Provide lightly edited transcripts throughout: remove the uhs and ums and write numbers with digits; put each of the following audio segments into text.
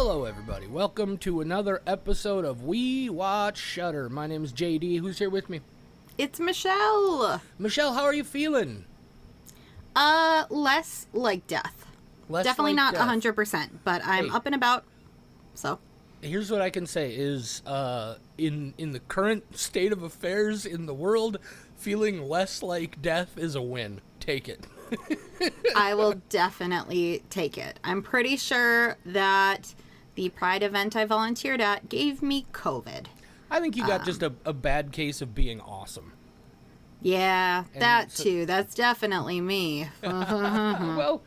Hello, everybody. Welcome to another episode of We Watch Shudder. My name is JD. Who's here with me? It's Michelle. Michelle, how are you feeling? Less like death. Less Definitely like not death. 100%, but I'm up and about, so. Here's what I can say is, in the current state of affairs in the world, feeling less like death is a win. Take it. I will definitely take it. I'm pretty sure that the Pride event I volunteered at gave me COVID. I think you got just a bad case of being awesome. Yeah, And that so- too. That's definitely me. Well,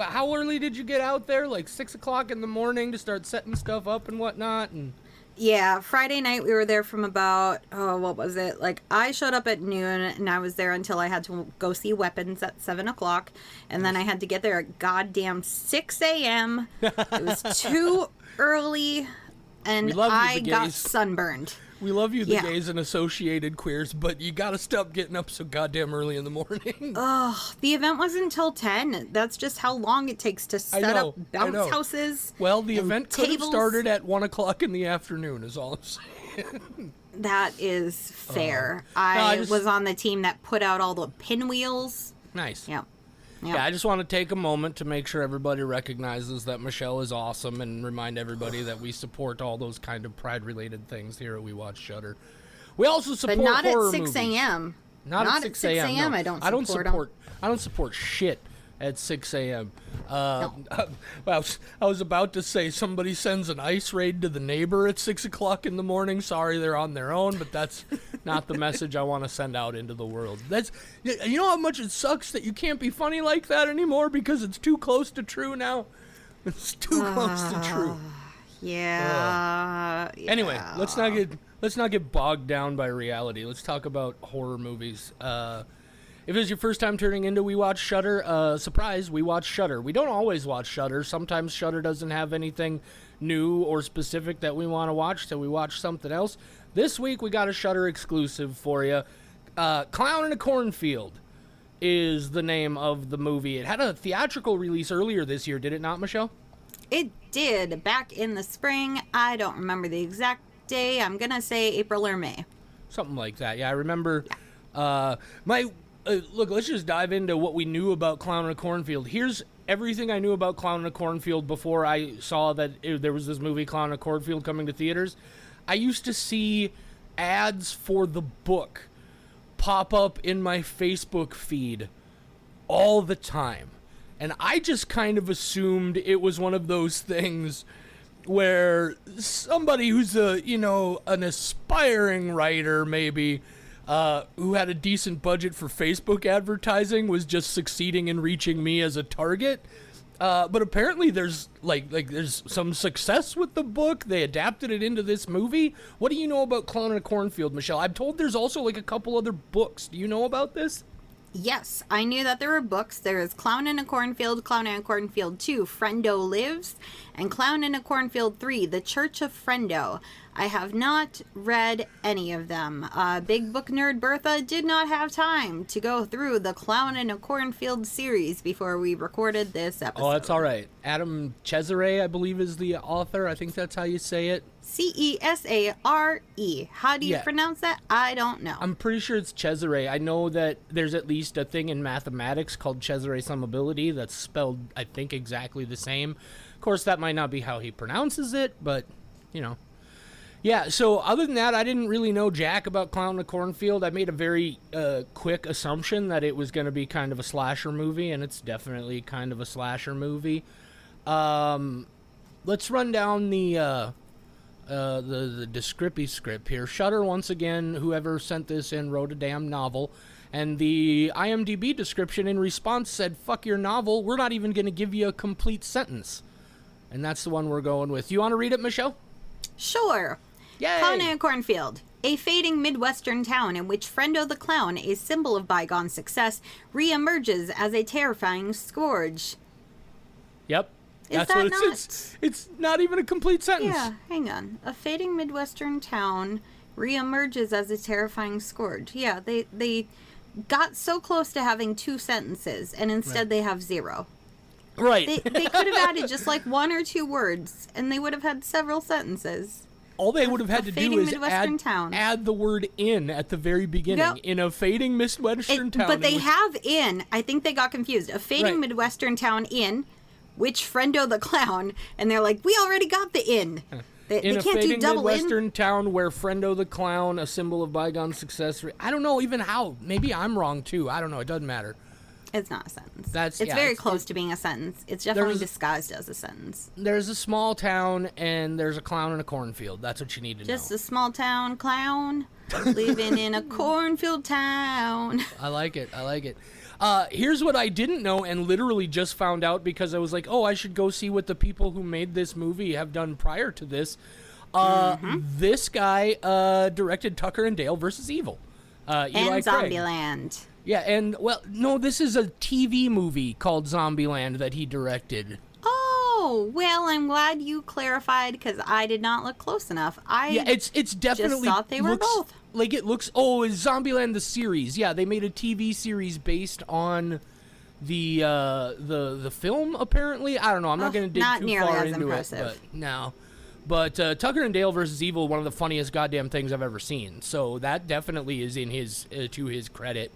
how early did you get out there? Like 6 o'clock in the morning to start setting stuff up and whatnot? And Yeah, Friday night we were there from about, what was it? Like, I showed up at noon, and I was there until I had to go see Weapons at 7 o'clock, and then I had to get there at goddamn 6 a.m. It was too early, and I got sunburned. we love you, the Yeah. gays and associated queers, but you gotta stop getting up so goddamn early in the morning. Ugh, the event wasn't until 10. That's just how long it takes to set know, up I know. bounce houses. Well, the and event could have tables. started at 1 o'clock in the afternoon, is all I'm saying. That is fair. I I just- was on the team that put out all the pinwheels. Nice. Yeah. Yeah, I just want to take a moment to make sure everybody recognizes that Michelle is awesome and remind everybody that we support all those kind of pride-related things here at We Watch Shudder. We also support But not at horror 6 movies. a.m. Not at 6 a.m. No. I don't support 'em. I don't support shit at 6 a.m. No. Well, I was about to say somebody sends an ice raid to the neighbor at 6 o'clock in the morning. Sorry, they're on their own, but that's not the message I want to send out into the world. You know how much it sucks that you can't be funny like that anymore because it's too close to true now. It's too close to true. Yeah. Anyway, let's not get bogged down by reality. Let's talk about horror movies. If it was your first time turning into We Watch Shudder, surprise, we watch Shudder. We don't always watch Shudder. Sometimes Shudder doesn't have anything new or specific that we want to watch, so we watch something else. This week we got a Shudder exclusive for you. Clown in a Cornfield is the name of the movie. It had a theatrical release earlier this year, did it not, Michelle? It did back in the spring. I don't remember the exact day. I'm going to say April or May. Something like that. Yeah, I remember. Look, let's just dive into what we knew about Clown in a Cornfield. Here's everything I knew about Clown in a Cornfield before I saw that there was this movie, Clown in a Cornfield, coming to theaters. I used to see ads for the book pop up in my Facebook feed all the time. And I just kind of assumed it was one of those things where somebody who's an aspiring writer maybe, who had a decent budget for Facebook advertising was just succeeding in reaching me as a target. But apparently there's there's some success with the book. They adapted it into this movie. What do you know about Clown in a Cornfield, Michelle? I'm told there's also a couple other books. Do you know about this? Yes, I knew that there were books. There is Clown in a Cornfield, Clown in a Cornfield 2, Friendo Lives, and Clown in a Cornfield 3, The Church of Friendo. I have not read any of them. Big book nerd Bertha did not have time to go through the Clown in a Cornfield series before we recorded this episode. Oh, that's all right. Adam Cesare, I believe, is the author. I think that's how you say it. Cesare. How do you pronounce that? I don't know. I'm pretty sure it's Cesare. I know that there's at least a thing in mathematics called Cesare summability that's spelled, I think, exactly the same. Of course, that might not be how he pronounces it, but, you know. Yeah, so other than that, I didn't really know jack about Clown in a Cornfield. I made a very quick assumption that it was going to be kind of a slasher movie, and it's definitely kind of a slasher movie. Let's run down the descripty script here. Shudder, once again, whoever sent this in wrote a damn novel, and the IMDb description in response said, "Fuck your novel, we're not even going to give you a complete sentence." And that's the one we're going with. You want to read it, Michelle? Sure. Yay! Clown in a Cornfield. A fading Midwestern town in which Friendo the Clown, a symbol of bygone success, re-emerges as a terrifying scourge. Yep. That's what not... It's not even a complete sentence. Yeah, hang on. A fading Midwestern town re-emerges as a terrifying scourge. Yeah, they got so close to having two sentences, and instead they have zero. Right. They could have added just like one or two words, and they would have had several sentences. All they would have had to do is add the word "in" at the very beginning. Yep. In a fading Midwestern town. But they have "in." I think they got confused. A fading Midwestern town in, which Friendo the clown, and they're like, we already got the "in." They in a can't fading do double Midwestern town where Friendo the clown, a symbol of bygone success. I don't know even how. Maybe I'm wrong too. I don't know. It doesn't matter. It's not a sentence. It's very close to being a sentence. It's definitely disguised as a sentence. There's a small town, and there's a clown in a cornfield. That's what you need to know. Just a small town clown living in a cornfield town. I like it. Here's what I didn't know and literally just found out because I was like, oh, I should go see what the people who made this movie have done prior to this. This guy directed Tucker and Dale versus Evil. Eli and Craig. Zombieland. Yeah, and, well, no, this is a TV movie called Zombieland that he directed. Oh, well, I'm glad you clarified because I did not look close enough. It's definitely just thought they were both. Like it looks. Oh, it's Zombieland the series. Yeah, they made a TV series based on the film. Apparently, I don't know. I'm not going to dig too far into it, but no. But Tucker and Dale versus Evil, one of the funniest goddamn things I've ever seen. So that definitely is in his to his credit.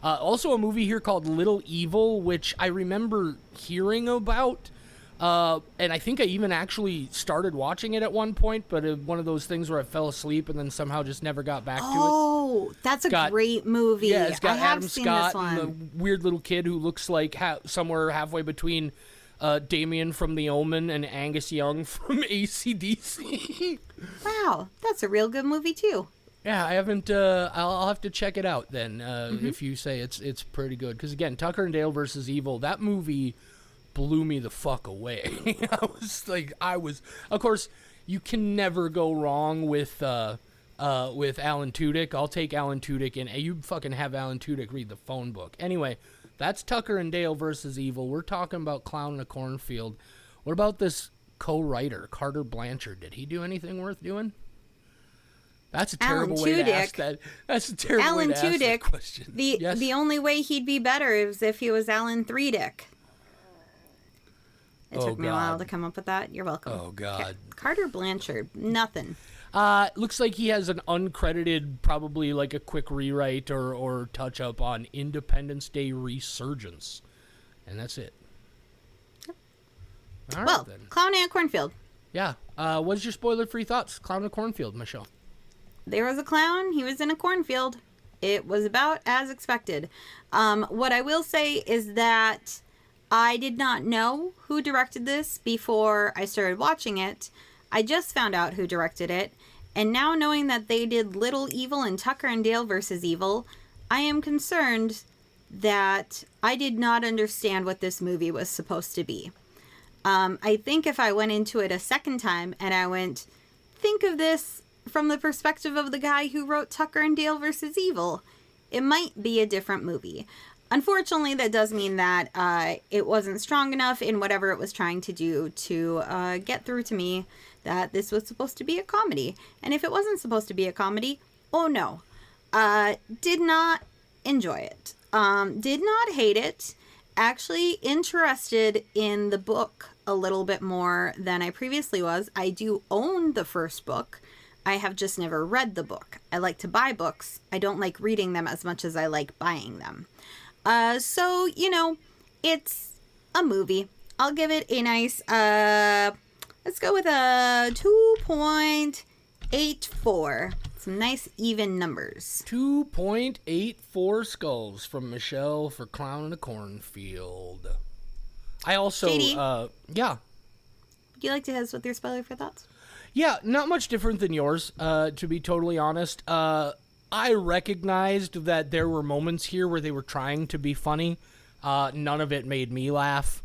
Also, a movie here called Little Evil, which I remember hearing about. And I think I even actually started watching it at one point, but one of those things where I fell asleep and then somehow just never got back to it. Oh, that's a great movie. Yeah, it's got Adam seen Scott this one. and the weird little kid who looks like somewhere halfway between Damien from The Omen and Angus Young from AC/DC. Wow, that's a real good movie too. Yeah, I haven't. I'll have to check it out then. If you say it's pretty good, because again, Tucker and Dale versus Evil, that movie blew me the fuck away. I was. Of course, you can never go wrong with Alan Tudyk. I'll take Alan Tudyk, and you fucking have Alan Tudyk read the phone book. Anyway, that's Tucker and Dale versus Evil. We're talking about Clown in a Cornfield. What about this co-writer, Carter Blanchard? Did he do anything worth doing? That's a terrible way to ask that. That's a terrible way to ask that question. The only way he'd be better is if he was Alan Threedick. It took me a while to come up with that. You're welcome. Oh, God. Okay. Carter Blanchard, nothing. Looks like he has an uncredited, probably like a quick rewrite or touch-up on Independence Day Resurgence. And that's it. Yep. All right, then. Clown in a Cornfield. Yeah. What's your spoiler-free thoughts? Clown in a Cornfield, Michelle. There was a clown. He was in a cornfield. It was about as expected. What I will say is that I did not know who directed this before I started watching it. I just found out who directed it. And now knowing that they did Little Evil and Tucker and Dale versus Evil, I am concerned that I did not understand what this movie was supposed to be. I think if I went into it a second time and I went, think of this from the perspective of the guy who wrote Tucker and Dale versus Evil, it might be a different movie. Unfortunately, that does mean that it wasn't strong enough in whatever it was trying to do to get through to me that this was supposed to be a comedy. And if it wasn't supposed to be a comedy, oh no. Did not enjoy it. Did not hate it. Actually interested in the book a little bit more than I previously was. I do own the first book. I have just never read the book. I like to buy books. I don't like reading them as much as I like buying them. So, it's a movie. I'll give it a nice, let's go with a 2.84. Some nice even numbers. 2.84 skulls from Michelle for Clown in a Cornfield. I also, JD, yeah. Would you like to hit us with your spoiler for thoughts? Yeah, not much different than yours, to be totally honest. I recognized that there were moments here where they were trying to be funny. None of it made me laugh.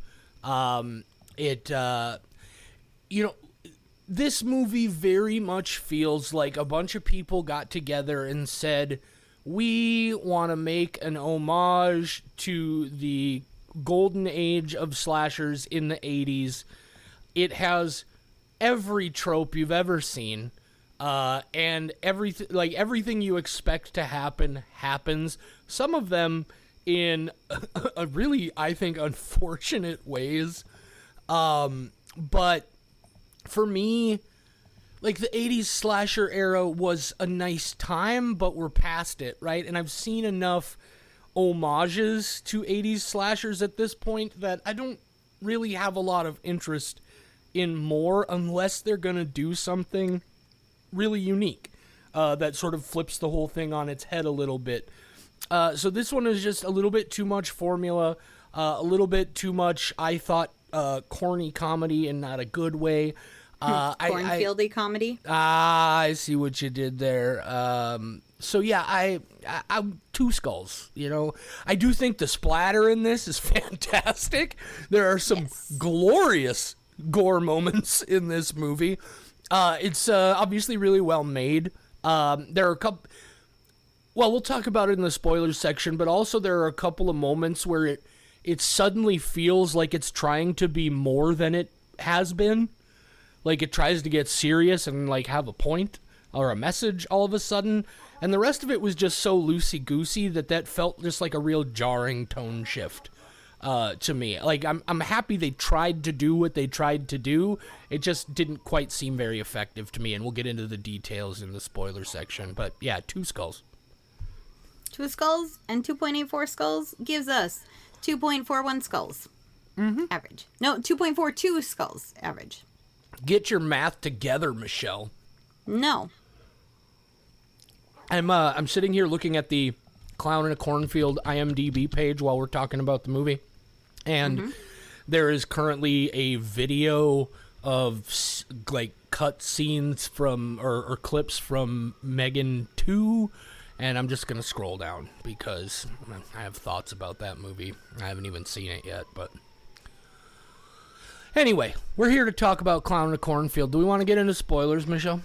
This movie very much feels like a bunch of people got together and said, we want to make an homage to the golden age of slashers in the 80s. It has every trope you've ever seen, and everything you expect to happen happens. Some of them in a really, I think, unfortunate ways. But for me, like, the 80s slasher era was a nice time, but we're past it, right? And I've seen enough homages to 80s slashers at this point that I don't really have a lot of interest in more unless they're going to do something really unique that sort of flips the whole thing on its head a little bit. So this one is just a little bit too much formula, a little bit too much, I thought, corny comedy in not a good way. Cornfieldy comedy. I see what you did there. So yeah, I'm two skulls. You know, I do think the splatter in this is fantastic. There are some glorious gore moments in this movie. It's obviously really well made. There are a couple. Well, we'll talk about it in the spoilers section, but also there are a couple of moments where it suddenly feels like it's trying to be more than it has been. Like, it tries to get serious and, like, have a point or a message all of a sudden. And the rest of it was just so loosey-goosey that felt just like a real jarring tone shift to me. Like, I'm happy they tried to do what they tried to do. It just didn't quite seem very effective to me, and we'll get into the details in the spoiler section. But, yeah, two skulls. 2 skulls and 2.84 skulls gives us 2.41 skulls average. No, 2.42 skulls average. Get your math together, Michelle. No. I'm sitting here looking at the Clown in a Cornfield IMDb page while we're talking about the movie, and there is currently a video of like cut scenes from or clips from Megan 2, and I'm just gonna scroll down because I have thoughts about that movie. I haven't even seen it yet, but anyway, we're here to talk about Clown in a Cornfield. Do we want to get into spoilers, Michelle?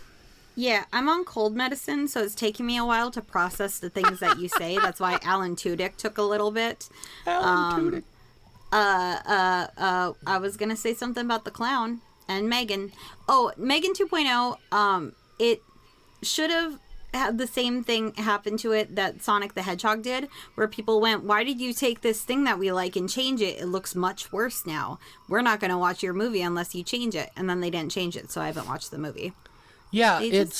Yeah, I'm on cold medicine, so it's taking me a while to process the things that you say. That's why Alan Tudyk took a little bit. Alan Tudyk. I was gonna say something about the clown and Megan. Oh, Megan 2.0. It should have had the same thing happen to it that Sonic the Hedgehog did, where people went, "Why did you take this thing that we like and change it? It looks much worse now. We're not gonna watch your movie unless you change it." And then they didn't change it, so I haven't watched the movie. Yeah, it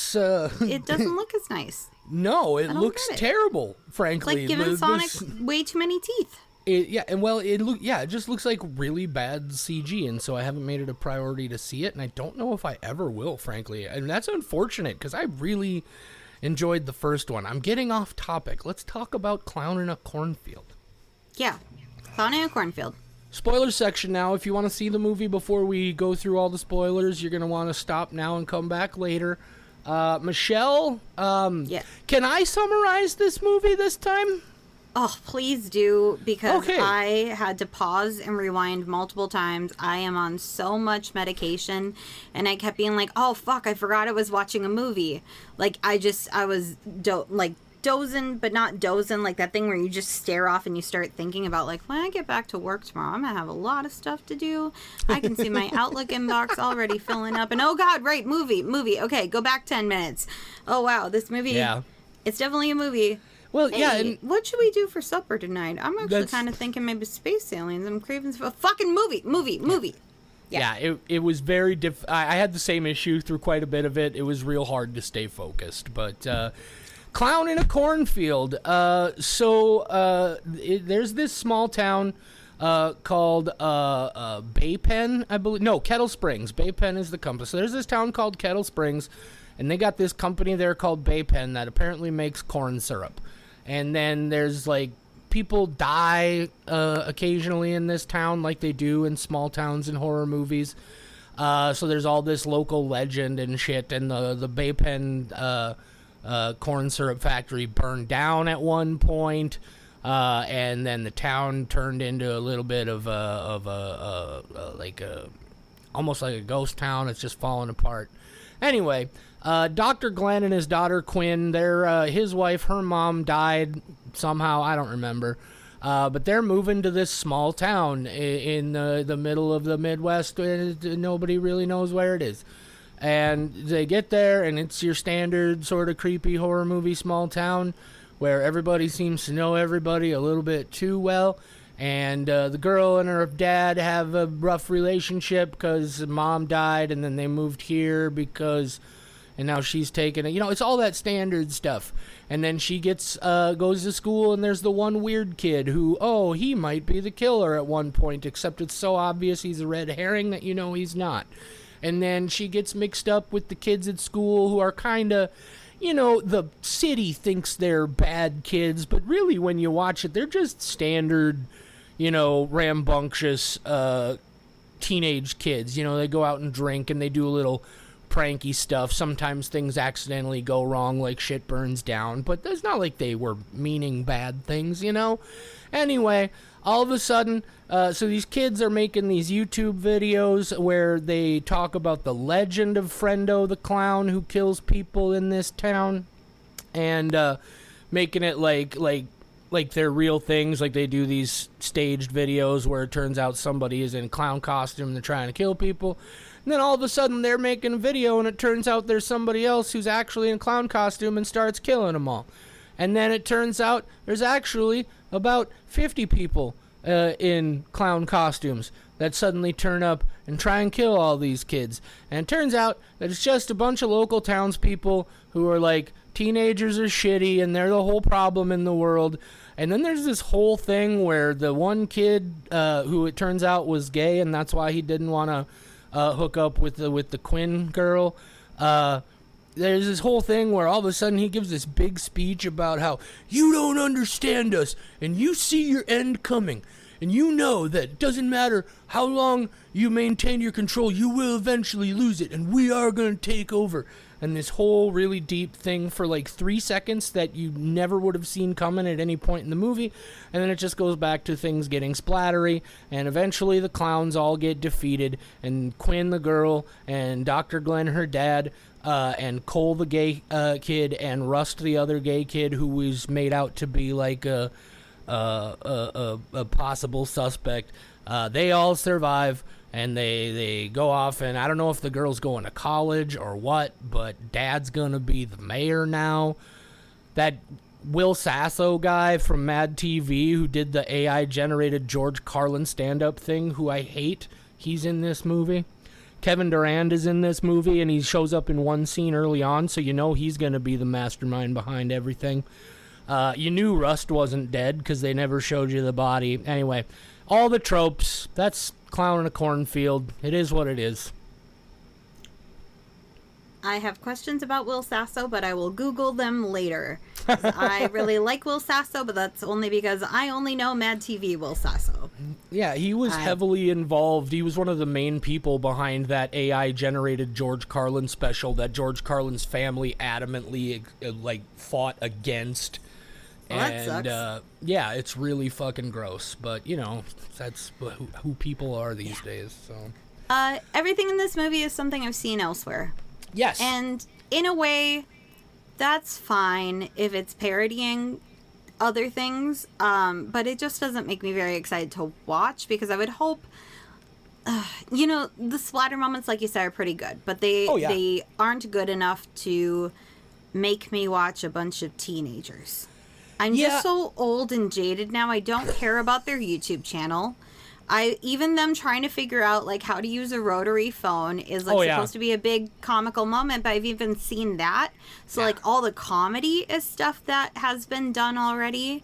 doesn't look as nice. No, it looks terrible, frankly. Like giving Sonic way too many teeth. It just looks like really bad CG, and so I haven't made it a priority to see it, and I don't know if I ever will, frankly. And that's unfortunate, because I really enjoyed the first one. I'm getting off topic. Let's talk about Clown in a Cornfield. Yeah, Clown in a Cornfield. Spoiler section now. If you want to see the movie before we go through all the spoilers, you're going to want to stop now and come back later. Michelle, yeah. Can I summarize this movie this time? Oh, please do, because Okay. I had to pause and rewind multiple times. I am on so much medication, and I kept being like, oh, fuck, I forgot I was watching a movie. Like, I was dozing, but not dozing, like that thing where you just stare off and you start thinking about, like, when I get back to work tomorrow, I'm going to have a lot of stuff to do. I can see my Outlook inbox already filling up, and oh, God, right, movie. Okay, go back 10 minutes. Oh, wow, this movie, it's definitely a movie. Well, Hey, yeah. And what should we do for supper tonight? I'm actually kind of thinking maybe space aliens. I'm craving for a fucking movie. Yeah, it was very I had the same issue through quite a bit of it. It was real hard to stay focused. But Clown in a Cornfield. There's this small town called Bay Pen, I believe. No, Kettle Springs. Bay Pen is the company. So there's this town called Kettle Springs, and they got this company there called Bay Pen that apparently makes corn syrup. And then there's, like, people die occasionally in this town, like they do in small towns in horror movies. So there's all this local legend and shit, and the Bay Pen corn syrup factory burned down at one point, and then the town turned into a little bit of almost like a ghost town. It's just falling apart. Anyway, Dr. Glenn and his daughter Quinn, his wife, her mom died somehow, I don't remember, but they're moving to this small town in the middle of the Midwest. Nobody really knows where it is. And they get there, and it's your standard sort of creepy horror movie small town where everybody seems to know everybody a little bit too well. And the girl and her dad have a rough relationship because mom died, and then they moved here because, and now she's taken it. You know, it's all that standard stuff. And then she goes to school, and there's the one weird kid who, he might be the killer at one point, except it's so obvious he's a red herring that you know he's not. And then she gets mixed up with the kids at school who are kind of, you know, the city thinks they're bad kids, but really when you watch it, they're just standard, you know, rambunctious teenage kids. You know, they go out and drink and they do a little pranky stuff. Sometimes things accidentally go wrong, like shit burns down, but it's not like they were meaning bad things, you know? Anyway, all of a sudden, so these kids are making these YouTube videos where they talk about the legend of Friendo the clown who kills people in this town, and making it like they're real things. Like they do these staged videos where it turns out somebody is in clown costume and they're trying to kill people. And then all of a sudden they're making a video and it turns out there's somebody else who's actually in clown costume and starts killing them all. And then it turns out there's actually about 50 people in clown costumes that suddenly turn up and try and kill all these kids. And it turns out that it's just a bunch of local townspeople who are like, teenagers are shitty and they're the whole problem in the world. And then there's this whole thing where the one kid who it turns out was gay, and that's why he didn't want to hook up with the Quinn girl. There's this whole thing where all of a sudden he gives this big speech about how you don't understand us and you see your end coming. And you know that it doesn't matter how long you maintain your control, you will eventually lose it, and we are going to take over. And this whole really deep thing for like 3 seconds that you never would have seen coming at any point in the movie. And then it just goes back to things getting splattery, and eventually the clowns all get defeated, and Quinn the girl, and Dr. Glenn her dad, and Cole the gay kid, and Rust the other gay kid who was made out to be like a possible suspect. They all survive, and they go off, and I don't know if the girl's going to college or what, but dad's gonna be the mayor now. That Will Sasso guy from Mad TV who did the AI generated George Carlin stand-up thing, who I hate, he's in this movie. Kevin Durand is in this movie, and he shows up in one scene early on, so you know he's gonna be the mastermind behind everything. You knew Rust wasn't dead because they never showed you the body. Anyway, all the tropes. That's Clown in a Cornfield. It is what it is. I have questions about Will Sasso, but I will Google them later. I really like Will Sasso, but that's only because I only know Mad TV Will Sasso. Yeah, he was heavily involved. He was one of the main people behind that AI-generated George Carlin special that George Carlin's family adamantly fought against. Well, that sucks. Yeah, it's really fucking gross. But, you know, that's who people are these days. So everything in this movie is something I've seen elsewhere. Yes. And in a way, that's fine if it's parodying other things. But it just doesn't make me very excited to watch, because I would hope, the splatter moments, like you said, are pretty good. But they aren't good enough to make me watch a bunch of teenagers. I'm just so old and jaded now. I don't care about their YouTube channel. Even them trying to figure out like how to use a rotary phone is supposed to be a big comical moment, but I've even seen that. So like all the comedy is stuff that has been done already.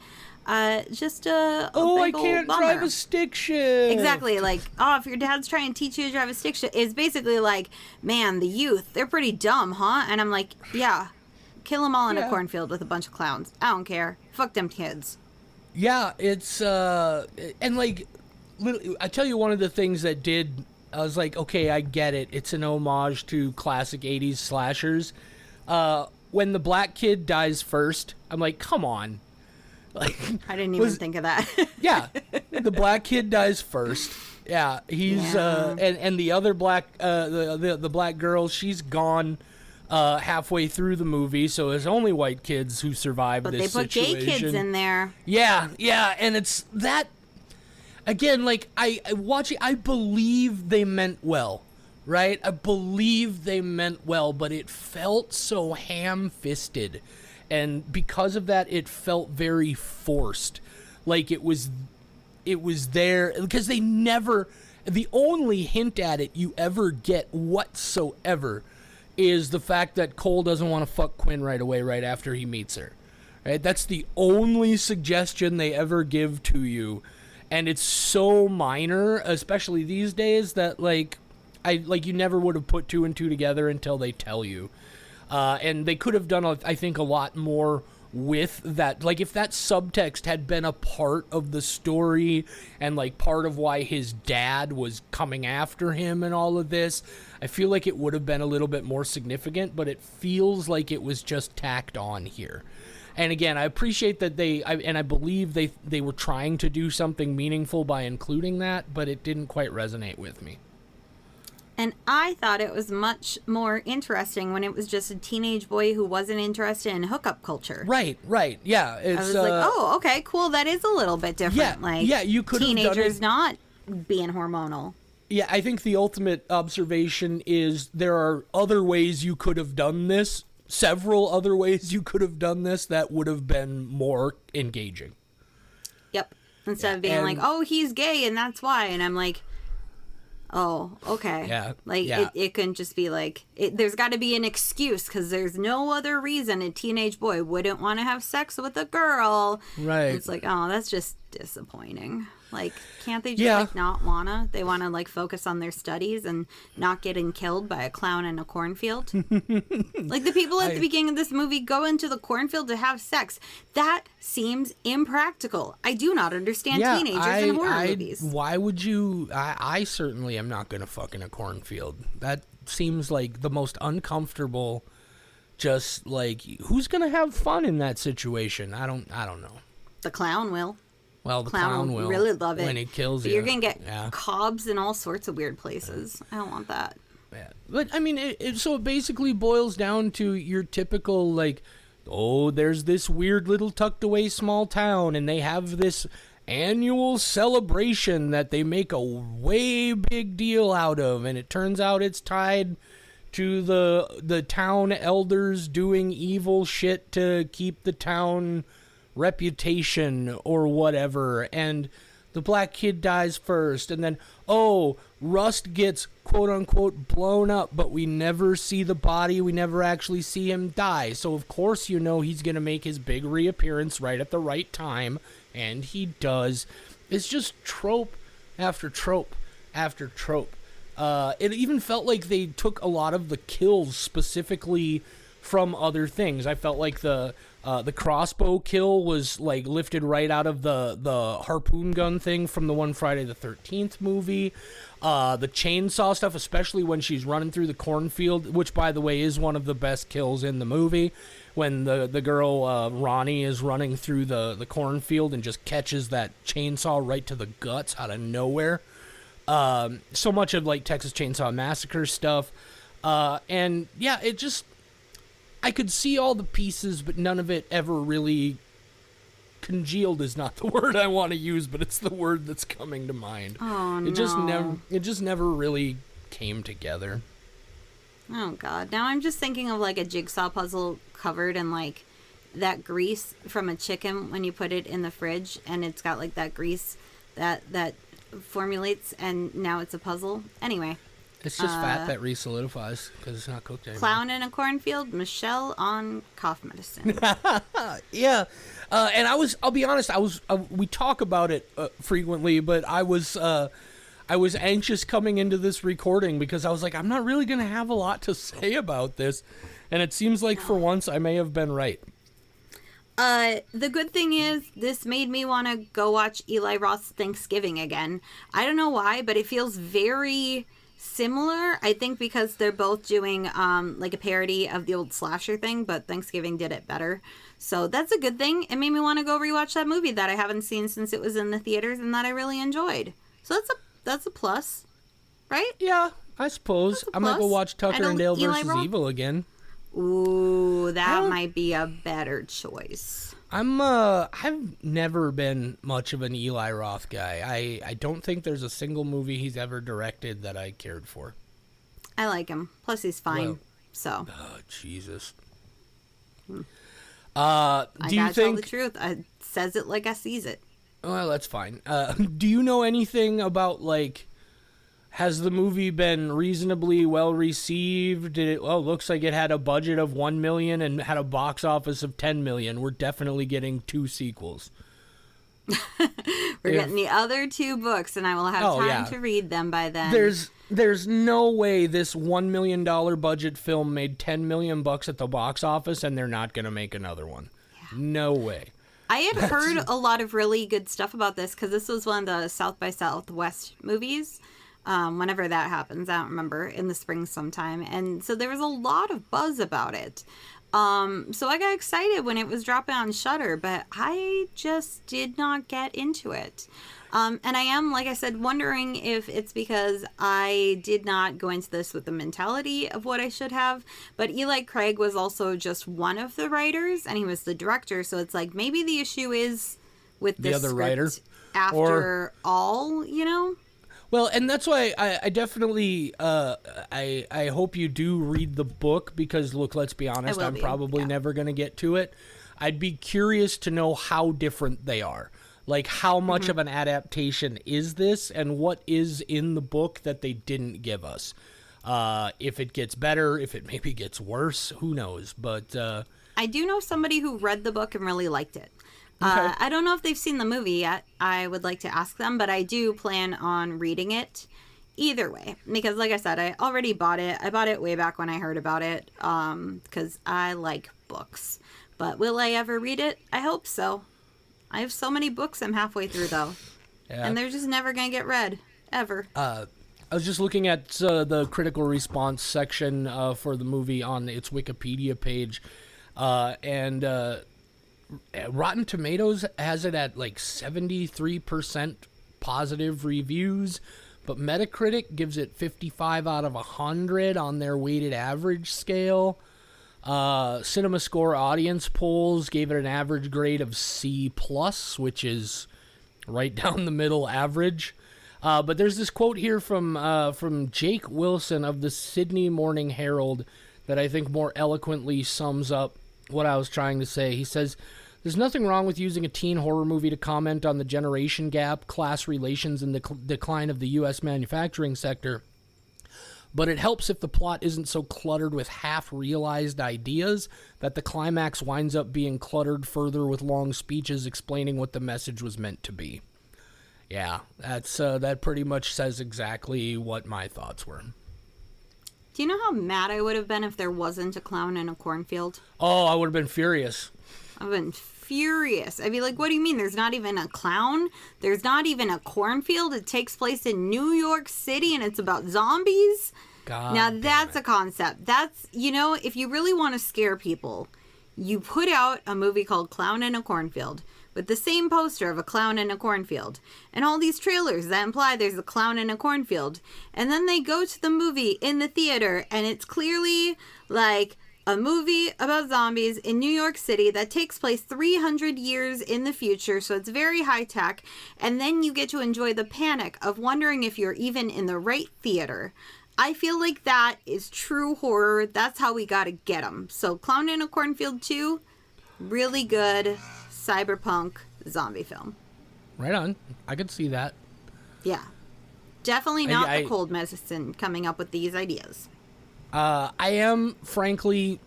Just a big I can't bummer. drive a stick shift. Exactly. Like, if your dad's trying to teach you to drive a stick shift, it's basically like, man, the youth, they're pretty dumb, huh? And I'm like, yeah. Kill them all in a cornfield with a bunch of clowns. I don't care. Fuck them kids. Yeah, it's and like, I tell you, one of the things that did, I was like, okay, I get it. It's an homage to classic 80s slashers. When the black kid dies first, I'm like, come on. Like, I didn't even think of that. Yeah, the black kid dies first. Yeah, he's and the other black the black girl, she's gone halfway through the movie, so there's only white kids who survive this situation. But they put gay kids in there. Yeah, and it's that again. Like I watch it, I believe they meant well, right? I believe they meant well, but it felt so ham-fisted, And because of that, it felt very forced. Like it was there because the only hint at it you ever get whatsoever is the fact that Cole doesn't want to fuck Quinn right away, right after he meets her. Right? That's the only suggestion they ever give to you. And it's so minor, especially these days, that you never would have put two and two together until they tell you. And they could have done, I think, a lot more with that. Like, if that subtext had been a part of the story and, like, part of why his dad was coming after him and all of this, I feel like it would have been a little bit more significant, but it feels like it was just tacked on here. And again, I appreciate that I believe they were trying to do something meaningful by including that, but it didn't quite resonate with me. And I thought it was much more interesting when it was just a teenage boy who wasn't interested in hookup culture. Right, yeah. I was like, oh, okay, cool. That is a little bit different. You could have done teenagers it. Not being hormonal. Yeah, I think the ultimate observation is there are other ways you could have done this. Several other ways you could have done this that would have been more engaging. Yep. Instead of being like, oh, he's gay and that's why. And I'm like, oh, okay. Yeah. It couldn't just be like, there's got to be an excuse because there's no other reason a teenage boy wouldn't want to have sex with a girl. Right. And it's like, oh, that's just disappointing. Like, can't they just not wanna? They wanna focus on their studies and not getting killed by a clown in a cornfield. Like the people at the beginning of this movie go into the cornfield to have sex. That seems impractical. I do not understand teenagers in horror movies. Why would you? I certainly am not gonna fuck in a cornfield. That seems like the most uncomfortable. Just like, who's gonna have fun in that situation? I don't know. The clown will. Well, the clown will really love it when he kills you. You're gonna get cobs in all sorts of weird places. I don't want that. Yeah. But I mean, so it basically boils down to your typical there's this weird little tucked away small town, and they have this annual celebration that they make a way big deal out of, and it turns out it's tied to the town elders doing evil shit to keep the town reputation or whatever, and the black kid dies first, and then Rust gets quote unquote blown up, but we never see the body, we never actually see him die, so of course he's gonna make his big reappearance right at the right time, and he does. It's just trope after trope after trope. It even felt like they took a lot of the kills specifically from other things. I felt like the crossbow kill was lifted right out of the harpoon gun thing from the one Friday the 13th movie. The chainsaw stuff, especially when she's running through the cornfield, which by the way is one of the best kills in the movie, when the girl Ronnie is running through the cornfield and just catches that chainsaw right to the guts out of nowhere. So much of Texas Chainsaw Massacre stuff. And yeah, it just, I could see all the pieces, but none of it ever really congealed is not the word I want to use, but it's the word that's coming to mind. Oh, It just never really came together. Oh God! Now I'm just thinking of a jigsaw puzzle covered in that grease from a chicken when you put it in the fridge, and it's got that grease that formulates, and now it's a puzzle. Anyway. It's just fat that re-solidifies because it's not cooked anymore. Clown in a cornfield, Michelle on cough medicine. Yeah. And I'll be honest, we talk about it frequently, but I was anxious coming into this recording because I was like, I'm not really going to have a lot to say about this. And it seems like for once I may have been right. The good thing is this made me want to go watch Eli Roth's Thanksgiving again. I don't know why, but it feels very similar. I think because they're both doing a parody of the old slasher thing, but Thanksgiving did it better. So that's a good thing. It made me want to go rewatch that movie that I haven't seen since it was in the theaters and that I really enjoyed. So that's a plus, right? Yeah, I suppose. I might go watch Tucker and Dale versus Evil again. Ooh, that might be a better choice. I've never been much of an Eli Roth guy. I don't think there's a single movie he's ever directed that I cared for. I like him. Plus he's fine. Oh, Jesus. I Do you gotta tell the think? truth. I says it like I sees it. Well, that's fine. Do you know anything about like? Has the movie been reasonably well received? Did it? Well, looks like it had a budget of $1 million and had a box office of $10 million. We're definitely getting 2 sequels. We're getting the other 2 books, and I will have time to read them by then. There's no way this $1 million budget film made $10 million bucks at the box office, and they're not going to make another one. Yeah. No way. I had heard a lot of really good stuff about this because this was one of the South by Southwest movies. Whenever that happens, I don't remember, in the spring sometime. And so there was a lot of buzz about it. So I got excited when it was dropping on Shudder, but I just did not get into it. And I am, like I said, wondering if it's because I did not go into this with the mentality of what I should have. But Eli Craig was also just one of the writers, and he was the director. So it's like maybe the issue is with the other writer after all, you know? Well, and that's why I definitely I hope you do read the book because, look, let's be honest, I'm probably never going to get to it. I'd be curious to know how different they are. Like, how much of an adaptation is this and what is in the book that they didn't give us? If it gets better, if it maybe gets worse, who knows? But I do know somebody who read the book and really liked it. Okay. I don't know if they've seen the movie yet. I would like to ask them, but I do plan on reading it either way. Because like I said, I already bought it. I bought it way back when I heard about it because I like books. But will I ever read it? I hope so. I have so many books I'm halfway through, though. Yeah. And they're just never going to get read. Ever. I was just looking at the critical response section for the movie on its Wikipedia page. And Rotten Tomatoes has it at like 73% positive reviews, but Metacritic gives it 55 out of 100 on their weighted average scale. Cinema Score audience polls gave it an average grade of C+, which is right down the middle average. But there's this quote here from Jake Wilson of the Sydney Morning Herald that I think more eloquently sums up what I was trying to say. He says, "There's nothing wrong with using a teen horror movie to comment on the generation gap, class relations, and the decline of the U.S. manufacturing sector. But it helps if the plot isn't so cluttered with half-realized ideas that the climax winds up being cluttered further with long speeches explaining what the message was meant to be." Yeah, that pretty much says exactly what my thoughts were. Do you know how mad I would have been if there wasn't a clown in a cornfield? Oh, I would have been furious. I've been furious. I'd be like, what do you mean? There's not even a clown? There's not even a cornfield? It takes place in New York City and it's about zombies? God now damn that's it. a concept. That's, you know, if you really want to scare people, you put out a movie called Clown in a Cornfield with the same poster of a clown in a cornfield and all these trailers that imply there's a clown in a cornfield. And then they go to the movie in the theater and it's clearly like a movie about zombies in New York City that takes place 300 years in the future, so it's very high tech, and then you get to enjoy the panic of wondering if you're even in the right theater. I feel like that is true horror. That's how we gotta get them. So Clown in a Cornfield 2, really good cyberpunk zombie film. Right on. I could see that. Yeah. Definitely not I the cold medicine coming up with these ideas. I am, frankly,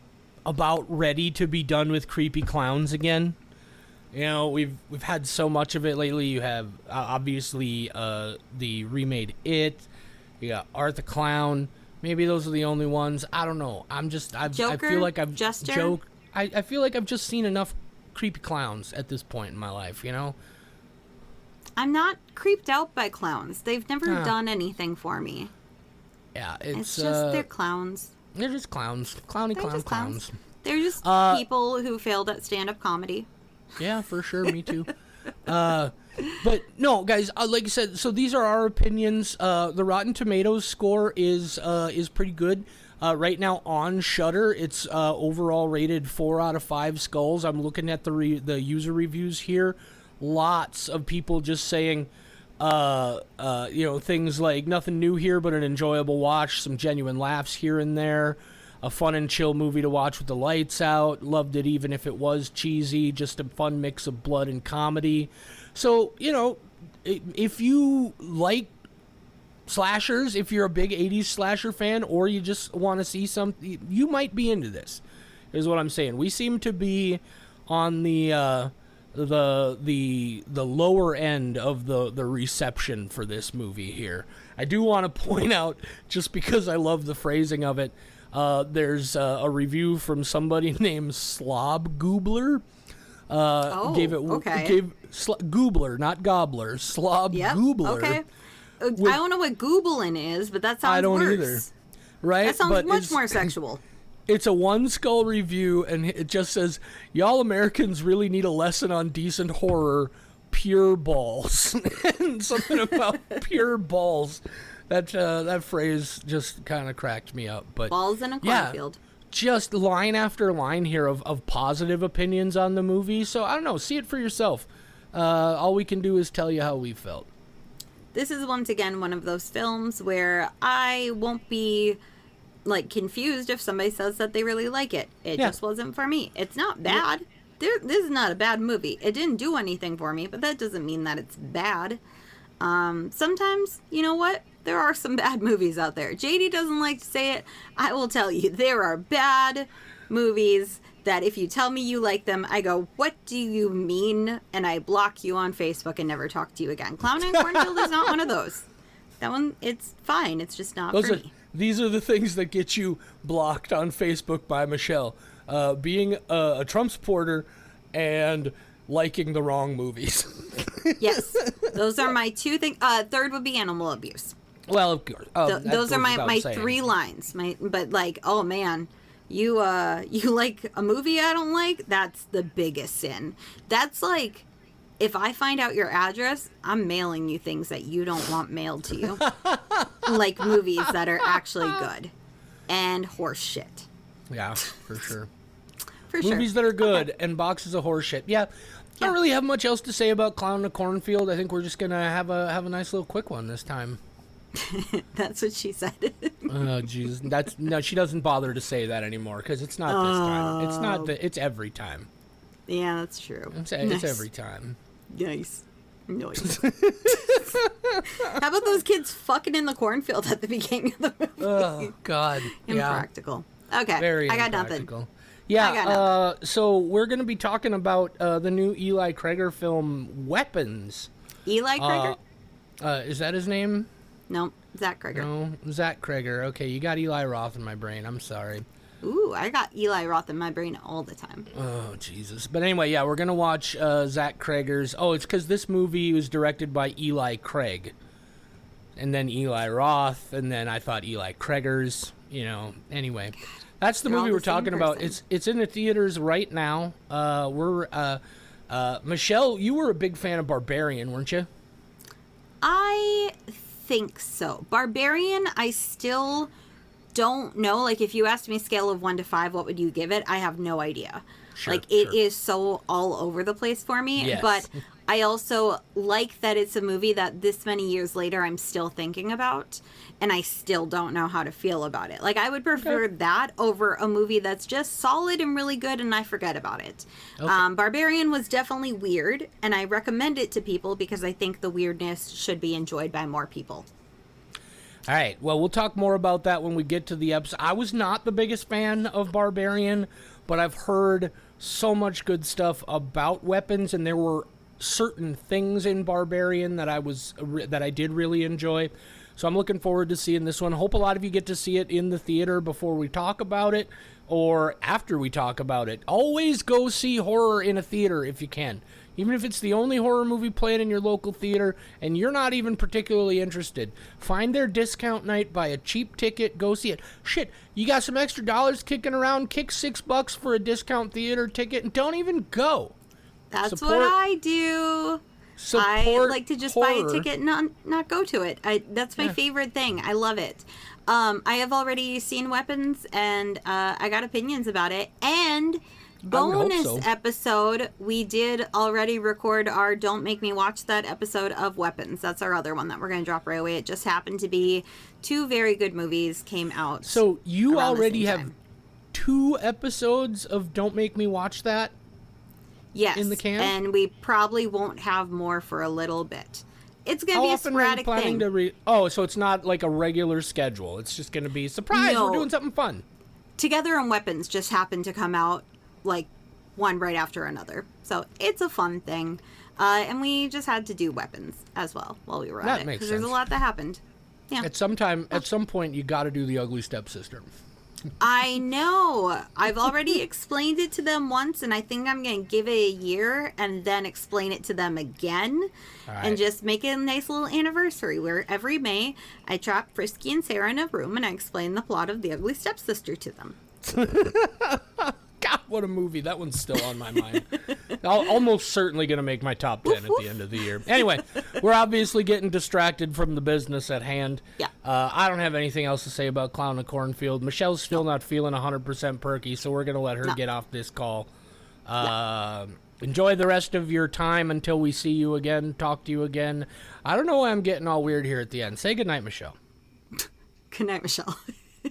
about ready to be done with creepy clowns again. You know, we've had so much of it lately. You have, obviously, the remade It. You got Art the Clown. Maybe those are the only ones. I don't know. Joker, I feel like I've Jester. I feel like I've just seen enough creepy clowns at this point in my life, you know? I'm not creeped out by clowns. They've never done anything for me. Yeah, It's just they're clowns. They're just clowns. Clowny They're clown just clowns. They're just people who failed at stand-up comedy. Yeah, for sure. Me too. But no, guys, like I said, so these are our opinions. The Rotten Tomatoes score is pretty good. Right now on Shudder, it's overall rated 4 out of 5 skulls. I'm looking at the user reviews here. Lots of people just saying, things like nothing new here, but an enjoyable watch, some genuine laughs here and there. a fun and chill movie to watch with the lights out. Loved it even if it was cheesy, just a fun mix of blood and comedy. So, you know, if you like slashers, if you're a big 80s slasher fan, or you just want to see something, you might be into this, is what I'm saying. We seem to be on the lower end of the reception for this movie here. I do want to point out, just because I love the phrasing of it, there's a review from somebody named Slob Goobler. Gave it okay. Goobler, not Gobbler. Slob Goobler. Okay. I don't know what Goobling is, but that sounds I don't worse. either. Right? That sounds much more sexual. It's a One Skull review, and it just says, "Y'all Americans really need a lesson on decent horror. Pure balls." And something about pure balls. That phrase just kind of cracked me up. But balls in a cornfield. Just line after line here of positive opinions on the movie. So I don't know. See it for yourself. All we can do is tell you how we felt. This is once again one of those films where I won't be like confused if somebody says that they really like it. It just wasn't for me. It's not bad. This is not a bad movie. It didn't do anything for me, but that doesn't mean that it's bad. Sometimes, you know what? There are some bad movies out there. JD doesn't like to say it. I will tell you, there are bad movies that if you tell me you like them, I go, what do you mean? And I block you on Facebook and never talk to you again. Clown and Cornfield is not one of those. That one, it's fine. It's just not for me. These are the things that get you blocked on Facebook by Michelle. Being a Trump supporter and liking the wrong movies. Yes. Those are my two things. Third would be animal abuse. Well, of course. Those are my three lines. But like, oh man, you like a movie I don't like? That's the biggest sin. That's like, if I find out your address, I'm mailing you things that you don't want mailed to you. Like movies that are actually good. And horse shit. Yeah, for sure. Movies that are good and boxes of horse shit. Yeah. I don't really have much else to say about Clown in the Cornfield. I think we're just going to have a nice little quick one this time. That's what she said. Oh, jeez. No, she doesn't bother to say that anymore because it's not this time. It's not. It's every time. Yeah, that's true. It's every time. Nice. How about those kids fucking in the cornfield at the beginning of the movie? Oh, God. Impractical. Okay. Very I got impractical. nothing. Yeah, so we're going to be talking about the new Eli Crager film, Weapons. Eli Crager? Is that his name? No, Zach Crager. No, Zach Crager. Okay, you got Eli Roth in my brain. I'm sorry. Ooh, I got Eli Roth in my brain all the time. Oh, Jesus. But anyway, yeah, we're going to watch Zach Crager's... Oh, it's because this movie was directed by Eli Craig. And then Eli Roth, and then I thought Eli Crager's, anyway. God. That's the movie we're talking about. It's in the theaters right now. Michelle, you were a big fan of Barbarian, weren't you? I think so. Barbarian, I still don't know. Like, if you asked me a scale of 1 to 5, what would you give it? I have no idea. Sure, it is so all over the place for me. Yes. But I also like that it's a movie that this many years later I'm still thinking about, and I still don't know how to feel about it. Like, I would prefer that over a movie that's just solid and really good and I forget about it. Okay. Barbarian was definitely weird, and I recommend it to people because I think the weirdness should be enjoyed by more people. All right. Well, we'll talk more about that when we get to the episode. I was not the biggest fan of Barbarian, but I've heard so much good stuff about Weapons, and there were certain things in Barbarian that I did really enjoy. So I'm looking forward to seeing this one. Hope a lot of you get to see it in the theater before we talk about it or after we talk about it. Always go see horror in a theater if you can. Even if it's the only horror movie playing in your local theater and you're not even particularly interested. Find their discount night, buy a cheap ticket, go see it. Shit, you got some extra dollars kicking around, kick $6 for a discount theater ticket and don't even go. That's what I do. I like to just buy a ticket and not go to it. That's my favorite thing. I love it. I have already seen Weapons, and I got opinions about it. And bonus episode, we did already record our Don't Make Me Watch That episode of Weapons. That's our other one that we're going to drop right away. It just happened to be 2 very good movies came out. So you already have 2 episodes of Don't Make Me Watch That. Yes. In the can? And we probably won't have more for a little bit. It's going to How be a often are you sporadic planning thing. to so it's not like a regular schedule. It's just going to be, surprise, No. we're doing something fun. Together and Weapons just happened to come out like one right after another. So it's a fun thing. And we just had to do Weapons as well while we were That at it. makes Because there's a sense. lot that happened. Yeah. At some point, you got to do the Ugly Stepsister. I know. I've already explained it to them once, and I think I'm going to give it a year and then explain it to them again. All right. And just make it a nice little anniversary where every May I trap Frisky and Sarah in a room and I explain the plot of The Ugly Stepsister to them. God, what a movie. That one's still on my mind. Almost certainly going to make my top 10 at the end of the year. Anyway, we're obviously getting distracted from the business at hand. Yeah. I don't have anything else to say about Clown and Cornfield. Michelle's still not feeling 100% perky, so we're going to let her get off this call. Enjoy the rest of your time until we see you again, talk to you again. I don't know why I'm getting all weird here at the end. Say goodnight, Michelle. Good night, Michelle.